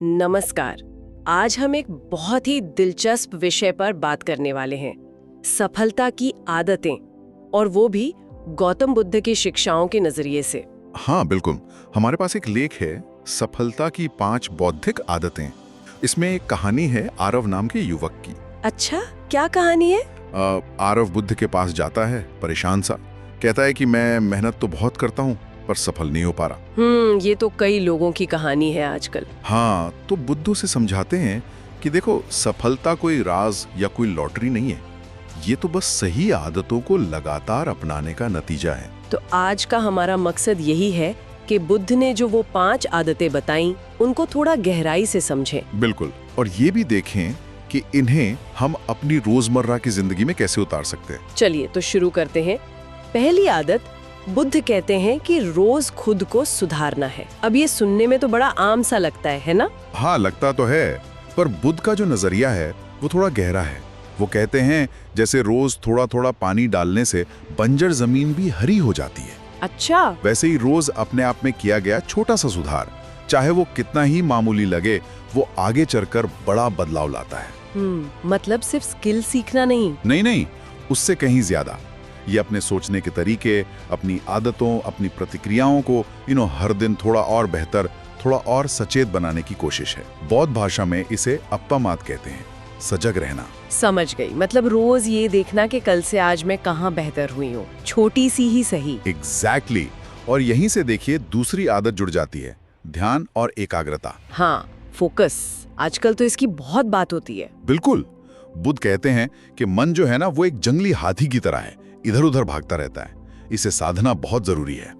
नमस्कार। आज हम एक बहुत ही दिलचस्प विषय पर बात करने वाले हैं, सफलता की आदतें, और वो भी गौतम बुद्ध की शिक्षाओं के नजरिए से। हाँ बिल्कुल, हमारे पास एक लेख है, सफलता की 5 बौद्धिक आदतें। इसमें एक कहानी है आरव नाम के युवक की। अच्छा, क्या कहानी है? आरव बुद्ध के पास जाता है, परेशान सा, कहता है कि मैं मेहनत तो बहुत करता हूँ पर सफल नहीं हो पा रहा। ये तो कई लोगों की कहानी है आजकल। हाँ, तो बुद्ध उसे समझाते हैं कि देखो, सफलता कोई राज या कोई लॉटरी नहीं है, ये तो बस सही आदतों को लगातार अपनाने का नतीजा है। तो आज का हमारा मकसद यही है कि बुद्ध ने जो वो 5 आदतें बताई, उनको थोड़ा गहराई से समझें। बिल्कुल, और ये भी देखें कि इन्हें हम अपनी रोजमर्रा की जिंदगी में कैसे उतार सकते हैं। चलिए तो शुरू करते हैं। पहली आदत, बुद्ध कहते हैं कि रोज खुद को सुधारना है। अब ये सुनने में तो बड़ा आम सा लगता है ना? हाँ, लगता तो है, पर बुद्ध का जो नजरिया है वो थोड़ा गहरा है। वो कहते हैं जैसे रोज थोड़ा थोड़ा पानी डालने से बंजर जमीन भी हरी हो जाती है, अच्छा, वैसे ही रोज अपने आप में किया गया छोटा सा सुधार, चाहे वो कितना ही मामूली लगे, वो आगे चलकर बड़ा बदलाव लाता है। मतलब सिर्फ स्किल सीखना नहीं। नहीं, उससे कहीं ज्यादा। ये अपने सोचने के तरीके, अपनी आदतों, अपनी प्रतिक्रियाओं को हर दिन थोड़ा और बेहतर, थोड़ा और सचेत बनाने की कोशिश है। बौद्ध भाषा में इसे अप्पामात कहते हैं, सजग रहना। समझ गई, मतलब रोज ये देखना कि कल से आज मैं कहाँ बेहतर हुई हूँ, छोटी सी ही सही। एग्जैक्टली। और यहीं से देखिए दूसरी आदत जुड़ जाती है, ध्यान और एकाग्रता। हाँ, फोकस। आजकल तो इसकी बहुत बात होती है। बिल्कुल, बुद्ध कहते हैं कि मन जो है ना, वो एक जंगली हाथी की तरह है, इधर उधर भागता रहता है। इसे साधना बहुत जरूरी है।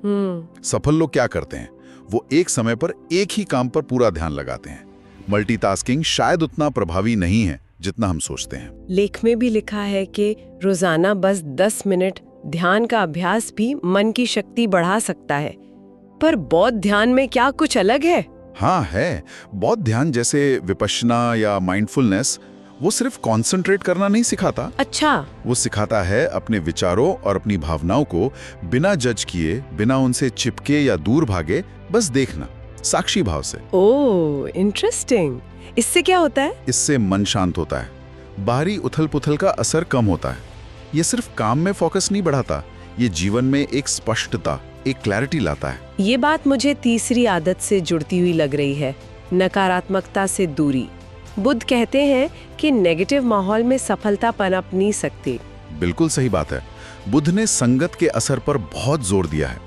सफल लोग क्या करते हैं, वो एक समय पर एक ही काम पर पूरा ध्यान लगाते हैं। मल्टीटास्किंग शायद उतना प्रभावी नहीं है जितना हम सोचते हैं। लेख में भी लिखा है कि रोजाना बस 10 मिनट ध्यान का अभ्यास भी मन की शक्ति बढ़ा सकता है। पर बौद्ध ध्यान में क्या कुछ अलग है? हाँ है। बौद्ध ध्यान जैसे विपश्यना या माइंडफुलनेस, वो सिर्फ कंसंट्रेट करना नहीं सिखाता। अच्छा, वो सिखाता है अपने विचारों और अपनी भावनाओं को बिना जज किए, बिना उनसे चिपके या दूर भागे, बस देखना, साक्षी भाव से। ओह, इंटरेस्टिंग। इससे क्या होता है? इससे मन शांत होता है, बाहरी उथल पुथल का असर कम होता है। ये सिर्फ काम में फोकस नहीं बढ़ाता, ये जीवन में एक स्पष्टता, एक क्लैरिटी लाता है। ये बात मुझे तीसरी आदत से जुड़ती हुई लग रही है, नकारात्मकता से दूरी। बुद्ध कहते हैं कि नेगेटिव माहौल में सफलता पनप नहीं सकती। बिल्कुल सही बात है। बुद्ध ने संगत के असर पर बहुत जोर दिया है।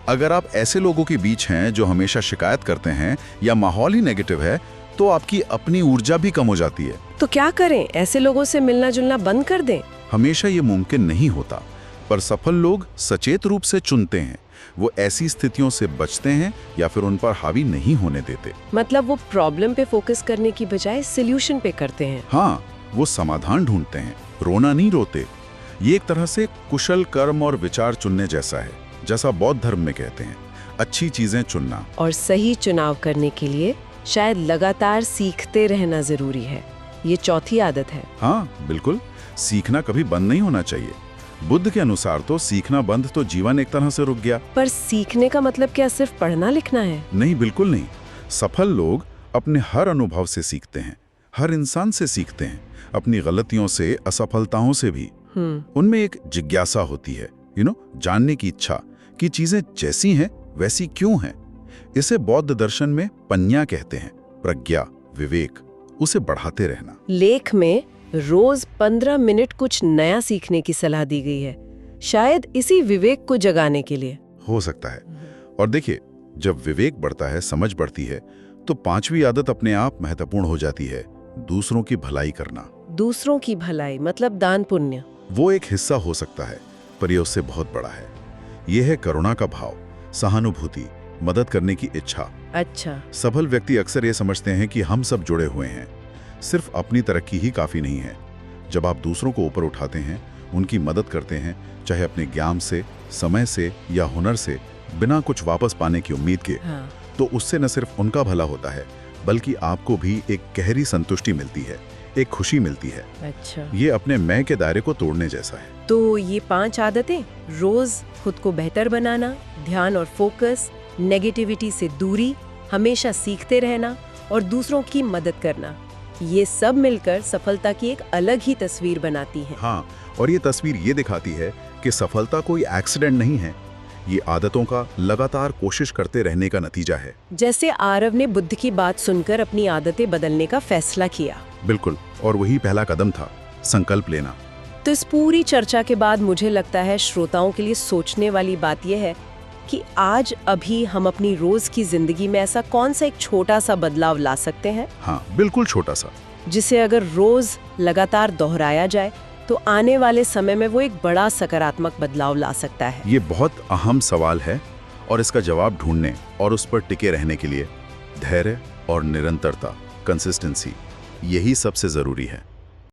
अगर आप ऐसे लोगों के बीच हैं जो हमेशा शिकायत करते हैं या माहौल ही नेगेटिव है, तो आपकी अपनी ऊर्जा भी कम हो जाती है। तो क्या करें, ऐसे लोगों से मिलना जुलना बंद कर दें? हमेशा ये मुमकिन नहीं होता, पर सफल लोग सचेत रूप से चुनते हैं। वो ऐसी स्थितियों से बचते हैं या फिर उन पर हावी नहीं होने देते। मतलब वो प्रॉब्लम पे फोकस करने की बजाय सॉल्यूशन पे करते हैं। हाँ, वो समाधान ढूंढते हैं, रोना नहीं रोते। ये एक तरह से कुशल कर्म और विचार चुनने जैसा है, जैसा बौद्ध धर्म में कहते हैं, अच्छी चीजें चुनना। और सही चुनाव करने के लिए शायद लगातार सीखते रहना जरूरी है। ये चौथी आदत है। हाँ बिल्कुल, सीखना कभी बंद नहीं होना चाहिए। बुद्ध के अनुसार तो सीखना बंद तो जीवन एक तरह से रुक गया। पर सीखने का मतलब क्या सिर्फ पढ़ना लिखना है? नहीं, बिल्कुल नहीं। सफल लोग अपने हर अनुभव से सीखते हैं, हर इंसान से सीखते हैं, अपनी गलतियों से, असफलताओं से भी। उनमें एक जिज्ञासा होती है, जानने की इच्छा कि चीजें जैसी हैं वैसी क्यों हैं। इसे बौद्ध दर्शन में पन्या कहते हैं, प्रज्ञा, विवेक, उसे बढ़ाते रहना। लेख में रोज 15 मिनट कुछ नया सीखने की सलाह दी गई है, शायद इसी विवेक को जगाने के लिए। हो सकता है। और देखिए, जब विवेक बढ़ता है, समझ बढ़ती है, तो 5वीं आदत अपने आप महत्वपूर्ण हो जाती है, दूसरों की भलाई करना। दूसरों की भलाई मतलब दान पुण्य? वो एक हिस्सा हो सकता है, पर ये उससे बहुत बड़ा है। ये है करुणा का भाव, सहानुभूति, मदद करने की इच्छा। अच्छा। सफल व्यक्ति अक्सर ये समझते हैं कि हम सब जुड़े हुए हैं, सिर्फ अपनी तरक्की ही काफी नहीं है। जब आप दूसरों को ऊपर उठाते हैं, उनकी मदद करते हैं, चाहे अपने ज्ञान से, समय से या हुनर से, बिना कुछ वापस पाने की उम्मीद के, तो उससे न सिर्फ उनका भला होता है, बल्कि आपको भी एक गहरी संतुष्टि मिलती है, एक खुशी मिलती है। अच्छा। ये अपने मैं के दायरे को तोड़ने जैसा है। तो ये 5 आदतें, रोज खुद को बेहतर बनाना, ध्यान और फोकस, नेगेटिविटी से दूरी, हमेशा सीखते रहना और दूसरों की मदद करना, ये सब मिलकर सफलता की एक अलग ही तस्वीर बनाती है। हाँ, और ये तस्वीर ये दिखाती है कि सफलता कोई एक्सीडेंट नहीं है, ये आदतों का लगातार कोशिश करते रहने का नतीजा है। जैसे आरव ने बुद्ध की बात सुनकर अपनी आदतें बदलने का फैसला किया। बिल्कुल, और वही पहला कदम था, संकल्प लेना। तो इस पूरी चर्चा के बाद मुझे लगता है श्रोताओं के लिए सोचने वाली बात यह है कि आज अभी हम अपनी रोज की जिंदगी में ऐसा कौन सा एक छोटा सा बदलाव ला सकते हैं। हाँ, बिल्कुल छोटा सा, जिसे अगर रोज लगातार दोहराया जाए तो आने वाले समय में वो एक बड़ा सकारात्मक बदलाव ला सकता है। ये बहुत अहम सवाल है और इसका जवाब ढूंढने और उस पर टिके रहने के लिए धैर्य और निरंतरता, कंसिस्टेंसी, यही सबसे जरूरी है।